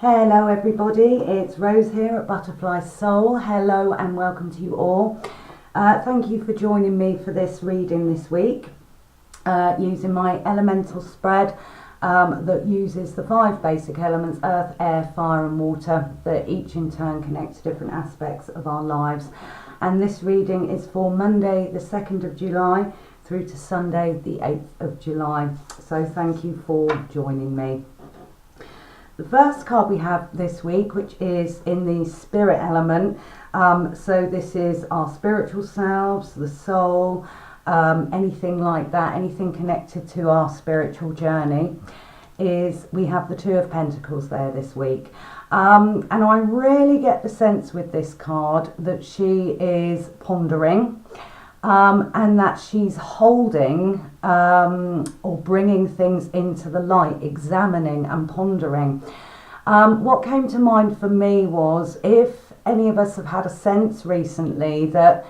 Hello everybody, it's Rose here at Butterfly Soul. Hello and welcome to you all. Thank you for joining me for this reading this week using my elemental spread that uses the 5 basic elements: earth, air, fire and water, that each in turn connect to different aspects of our lives. And this reading is for Monday the 2nd of July through to Sunday the 8th of July. So thank you for joining me. The first card we have this week, which is in the spirit element, so this is our spiritual selves, the soul, anything like that, anything connected to our spiritual journey, is we have the 2 of Pentacles there this week. And I really get the sense with this card that she is pondering, and that she's holding or bringing things into the light, examining and pondering. What came to mind for me was, if any of us have had a sense recently that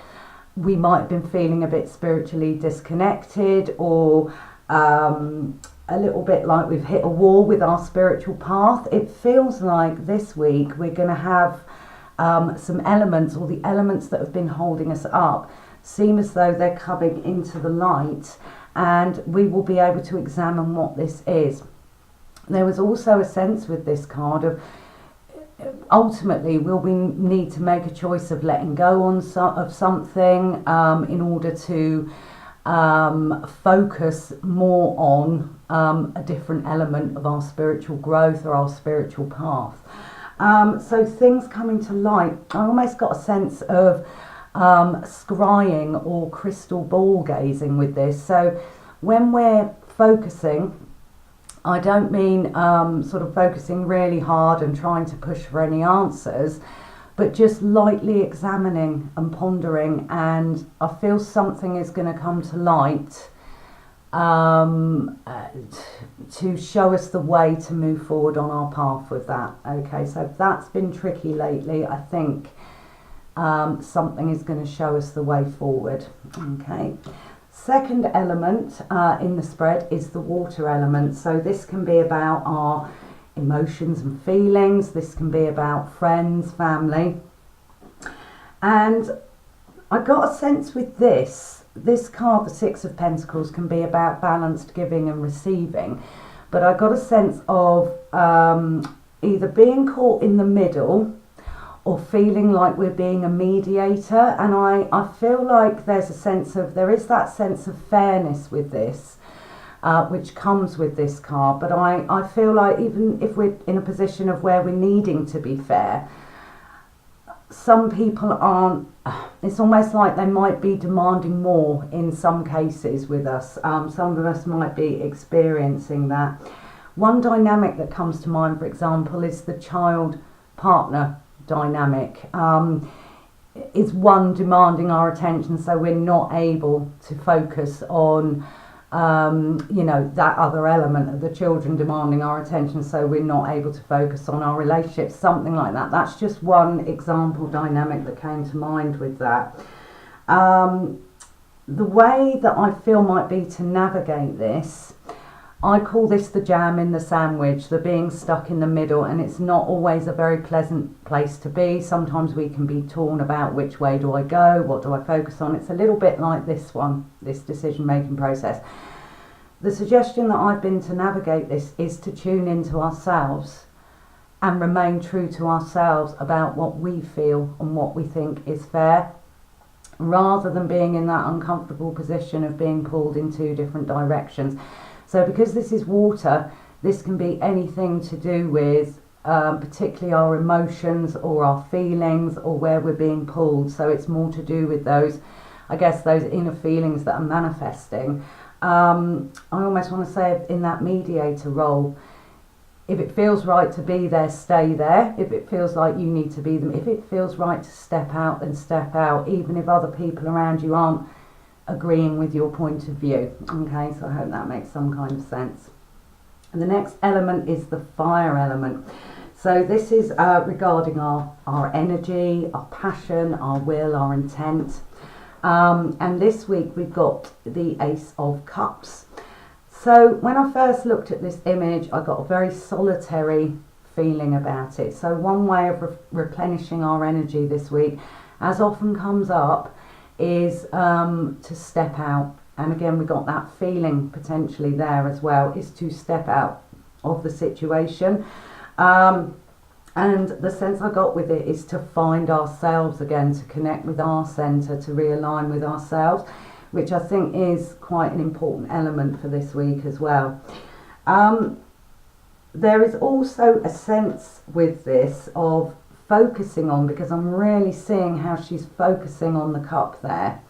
we might have been feeling a bit spiritually disconnected, or a little bit like we've hit a wall with our spiritual path, it feels like this week we're going to have some elements, or the elements that have been holding us up seem as though they're coming into the light, and we will be able to examine what this is. There was also a sense with this card of ultimately will we need to make a choice of letting go of something in order to focus more on a different element of our spiritual growth or our spiritual path. So things coming to light, I almost got a sense of scrying or crystal ball gazing with this. So when we're focusing, I don't mean sort of focusing really hard and trying to push for any answers, but just lightly examining and pondering, and I feel something is going to come to light to show us the way to move forward on our path with that. Okay, so that's been tricky lately. I think something is going to show us the way forward. Okay. Second element in the spread is the water element. So this can be about our emotions and feelings. This can be about friends, family. And I got a sense with this card, the 6 of Pentacles, can be about balanced giving and receiving. But I got a sense of either being caught in the middle or feeling like we're being a mediator. And I feel like there is that sense of fairness with this, which comes with this card. But I feel like even if we're in a position of where we're needing to be fair, some people aren't. It's almost like they might be demanding more in some cases with us. Some of us might be experiencing that. One dynamic that comes to mind, for example, is the child-partner dynamic. Is one demanding our attention, so we're not able to focus on that other element of the children demanding our attention, so we're not able to focus on our relationships, something like that. That's just one example dynamic that came to mind with that. The way that I feel might be to navigate this, I call this the jam in the sandwich, the being stuck in the middle, and it's not always a very pleasant place to be. Sometimes we can be torn about which way do I go, what do I focus on. It's a little bit like this decision-making process. The suggestion that I've been to navigate this is to tune into ourselves and remain true to ourselves about what we feel and what we think is fair, rather than being in that uncomfortable position of being pulled in 2 different directions. So because this is water, this can be anything to do with particularly our emotions or our feelings, or where we're being pulled. So it's more to do with those inner feelings that are manifesting. I almost want to say, in that mediator role, if it feels right to be there, stay there. If it feels like you need to be them, if it feels right to step out, then step out, even if other people around you aren't agreeing with your point of view. Okay, so I hope that makes some kind of sense. And the next element is the fire element. So this is regarding our energy, our passion, our will, our intent. And this week we've got the Ace of Cups. So when I first looked at this image, I got a very solitary feeling about it. So one way of replenishing our energy this week, as often comes up, is to step out. And again, we got that feeling potentially there as well, is to step out of the situation. And the sense I got with it is to find ourselves again, to connect with our centre, to realign with ourselves, which I think is quite an important element for this week as well. There is also a sense with this of focusing on, because I'm really seeing how she's focusing on the cup there,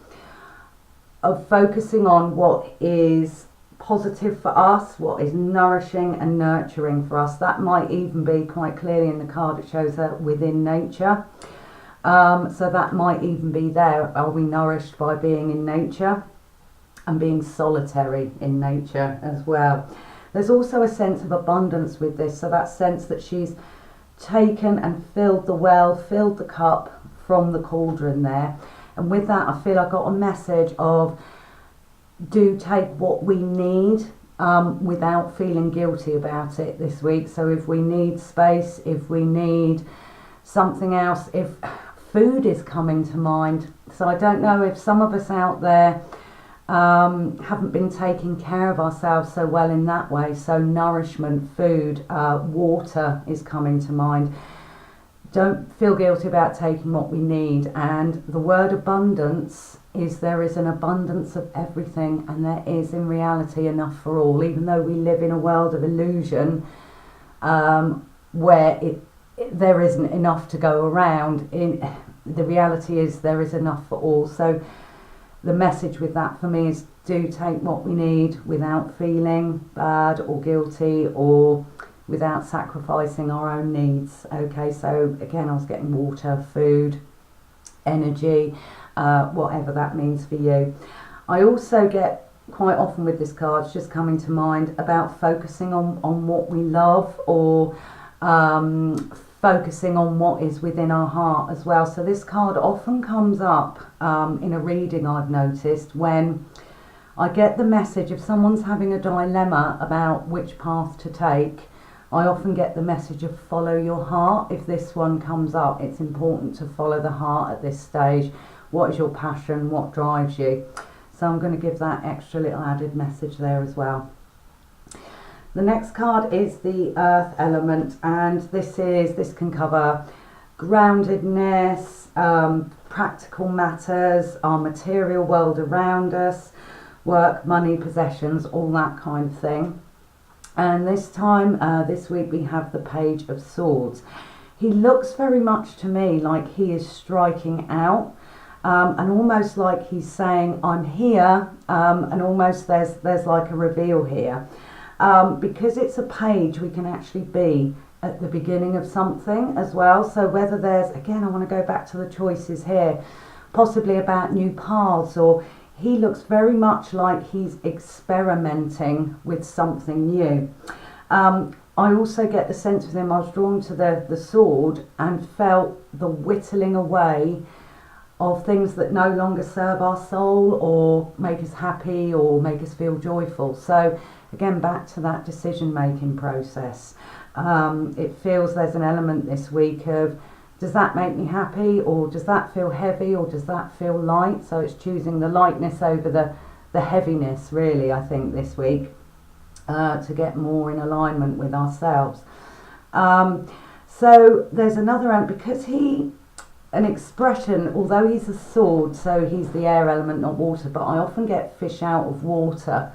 of focusing on what is positive for us, what is nourishing and nurturing for us. That might even be quite clearly in the card. It shows her within nature. So that might even be there. Are we nourished by being in nature and being solitary in nature as well? There's also a sense of abundance with this. So that sense that she's taken and filled the well, filled the cup from the cauldron there. And with that, I feel I got a message of, do take what we need without feeling guilty about it this week. So if we need space, if we need something else, if food is coming to mind. So I don't know if some of us out there haven't been taking care of ourselves so well in that way. So nourishment, food, water is coming to mind. Don't feel guilty about taking what we need. And the word abundance is, there is an abundance of everything, and there is in reality enough for all, even though we live in a world of illusion where there isn't enough to go around. The reality is there is enough for all. So the message with that for me is, do take what we need without feeling bad or guilty, or without sacrificing our own needs. Okay, so again, I was getting water, food, energy, whatever that means for you. I also get quite often with this card, it's just coming to mind, about focusing on what we love, or focusing on what is within our heart as well. So this card often comes up in a reading, I've noticed, when I get the message, if someone's having a dilemma about which path to take, I often get the message of follow your heart. If this one comes up, it's important to follow the heart at this stage. What is your passion? What drives you? So I'm going to give that extra little added message there as well. The next card is the Earth element, and this can cover groundedness, practical matters, our material world around us, work, money, possessions, all that kind of thing. And this time, this week, we have the Page of Swords. He looks very much to me like he is striking out, and almost like he's saying, I'm here, and almost there's like a reveal here. Because it's a page, we can actually be at the beginning of something as well. So whether there's, again, I want to go back to the choices here, possibly about new paths, or he looks very much like he's experimenting with something new. I also get the sense with him, I was drawn to the sword and felt the whittling away of things that no longer serve our soul or make us happy or make us feel joyful. So again, back to that decision making process. It feels there's an element this week of, does that make me happy, or does that feel heavy, or does that feel light? So it's choosing the lightness over the heaviness, really, I think, this week, to get more in alignment with ourselves. So there's another element, because an expression, although he's a sword, so he's the air element, not water, but I often get fish out of water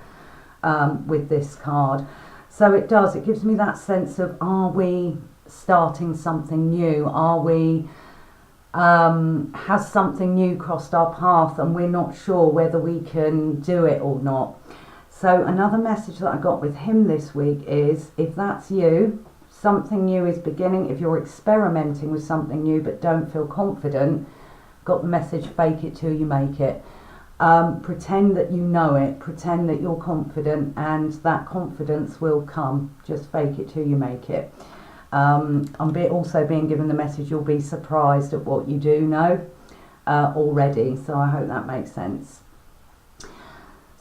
with this card. So it gives me that sense of, are we starting something new? Are we, has something new crossed our path and we're not sure whether we can do it or not? So another message that I got with him this week is, if that's you, something new is beginning. If you're experimenting with something new but don't feel confident, got the message, fake it till you make it. Pretend that you know it, pretend that you're confident, and that confidence will come. Just fake it till you make it. I'm also being given the message, you'll be surprised at what you do know already, so I hope that makes sense.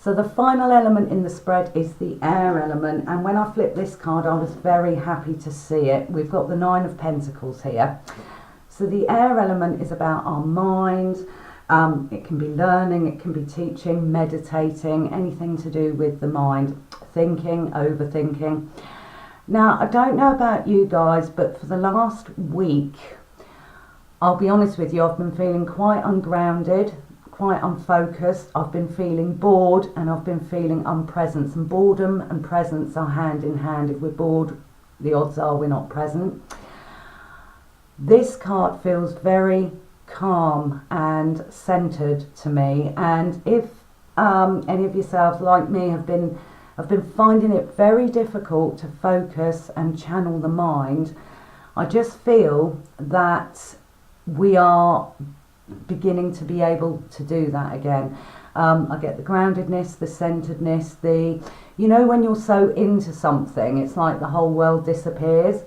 So the final element in the spread is the air element, and when I flipped this card I was very happy to see it. We've got the Nine of Pentacles here. So the air element is about our mind. It can be learning, it can be teaching, meditating, anything to do with the mind, thinking, overthinking. Now, I don't know about you guys, but for the last week, I'll be honest with you, I've been feeling quite ungrounded, quite unfocused. I've been feeling bored and I've been feeling unpresent. And boredom and presence are hand in hand. If we're bored, the odds are we're not present. This card feels very calm and centered to me, and if any of yourselves like me have been finding it very difficult to focus and channel the mind, I just feel that we are beginning to be able to do that again. I get the groundedness, the centeredness, when you're so into something, it's like the whole world disappears.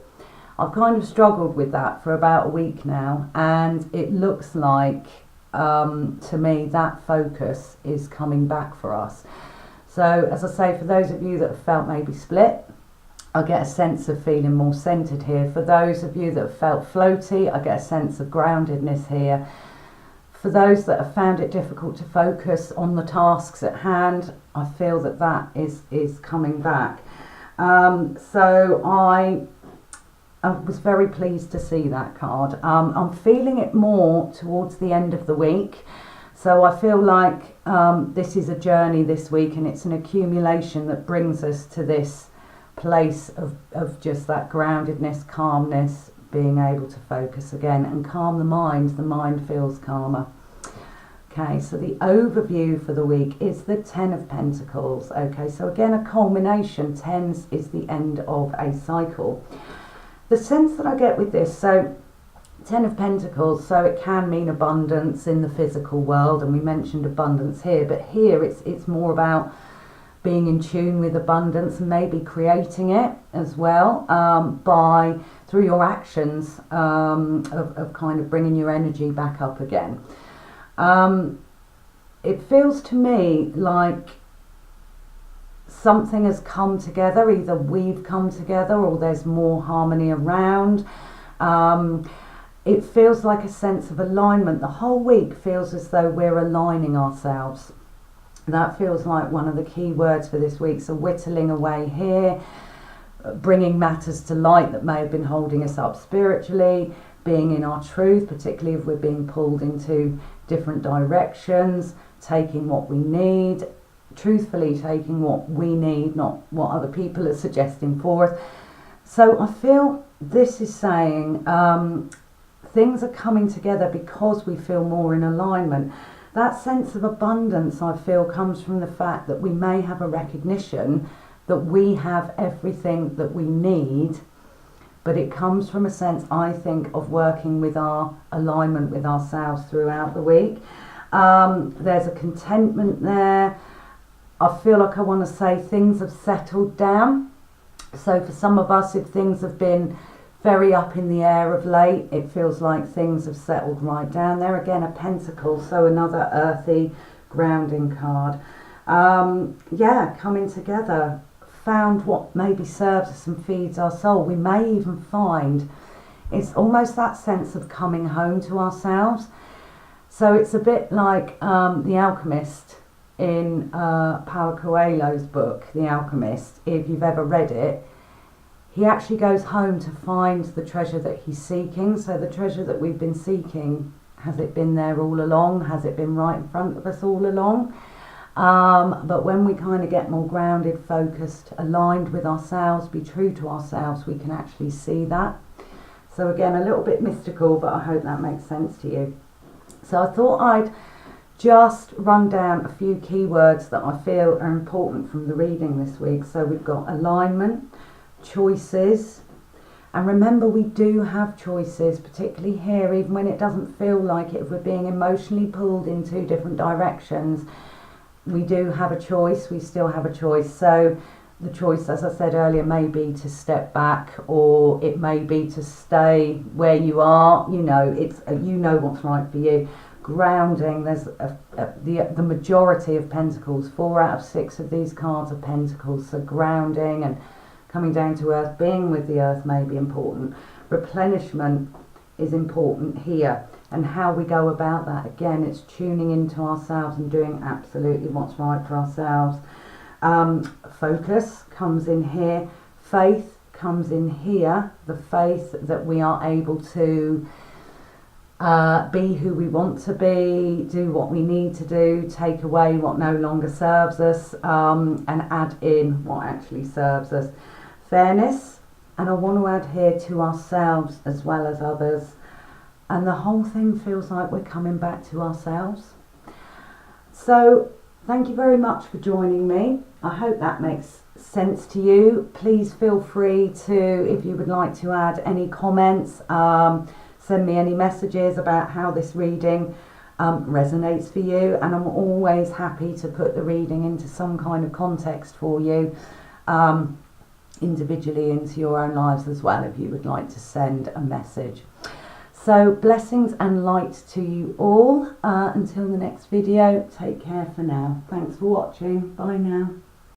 I've kind of struggled with that for about a week now, and it looks like, to me, that focus is coming back for us. So, as I say, for those of you that have felt maybe split, I get a sense of feeling more centered here. For those of you that have felt floaty, I get a sense of groundedness here. For those that have found it difficult to focus on the tasks at hand, I feel that is coming back. So I was very pleased to see that card. I'm feeling it more towards the end of the week. So I feel like this is a journey this week, and it's an accumulation that brings us to this place of just that groundedness, calmness, being able to focus again and calm the mind. The mind feels calmer. Okay, so the overview for the week is the Ten of Pentacles. Okay, so again, a culmination. Tens is the end of a cycle. The sense that I get with this, so Ten of Pentacles, so it can mean abundance in the physical world, and we mentioned abundance here, but here it's more about being in tune with abundance and maybe creating it as well, through your actions, of kind of bringing your energy back up again. It feels to me like something has come together, either we've come together or there's more harmony around. It feels like a sense of alignment. The whole week feels as though we're aligning ourselves. That feels like one of the key words for this week. So whittling away here, bringing matters to light that may have been holding us up spiritually, being in our truth, particularly if we're being pulled into different directions, taking what we need, truthfully taking what we need, not what other people are suggesting for us. So I feel this is saying things are coming together because we feel more in alignment. That sense of abundance, I feel, comes from the fact that we may have a recognition that we have everything that we need, but it comes from a sense, I think, of working with our alignment with ourselves throughout the week. There's a contentment there. I feel like I want to say things have settled down. So for some of us, if things have been very up in the air of late, it feels like things have settled right down. There again, a pentacle, so another earthy grounding card. Coming together, found what maybe serves us and feeds our soul. We may even find it's almost that sense of coming home to ourselves. So it's a bit like The Alchemist in Paulo Coelho's book, The Alchemist. If you've ever read it, he actually goes home to find the treasure that he's seeking. So the treasure that we've been seeking, has it been there all along? Has it been right in front of us all along? But when we kind of get more grounded, focused, aligned with ourselves, be true to ourselves, we can actually see that. So again, a little bit mystical, but I hope that makes sense to you. So I thought I'd just run down a few keywords that I feel are important from the reading this week. So we've got alignment, choices, and remember, we do have choices, particularly here, even when it doesn't feel like it. If we're being emotionally pulled in two different directions, we do have a choice. We still have a choice. So the choice, as I said earlier, may be to step back, or it may be to stay where you are. It's what's right for you. grounding. There's the majority of pentacles, 4 out of 6 of these cards are pentacles, so grounding and coming down to earth, being with the earth may be important. Replenishment is important here, and how we go about that, again, it's tuning into ourselves and doing absolutely what's right for ourselves. Focus comes in here, faith comes in here, the faith that we are able to be who we want to be, do what we need to do, take away what no longer serves us, and add in what actually serves us. Fairness, and I want to add here to ourselves as well as others, and the whole thing feels like we're coming back to ourselves. So thank you very much for joining me. I hope that makes sense to you. Please feel free to, if you would like to add any comments, send me any messages about how this reading resonates for you, and I'm always happy to put the reading into some kind of context for you, individually into your own lives as well, if you would like to send a message. So blessings and light to you all. Until the next video, take care for now. Thanks for watching. Bye now.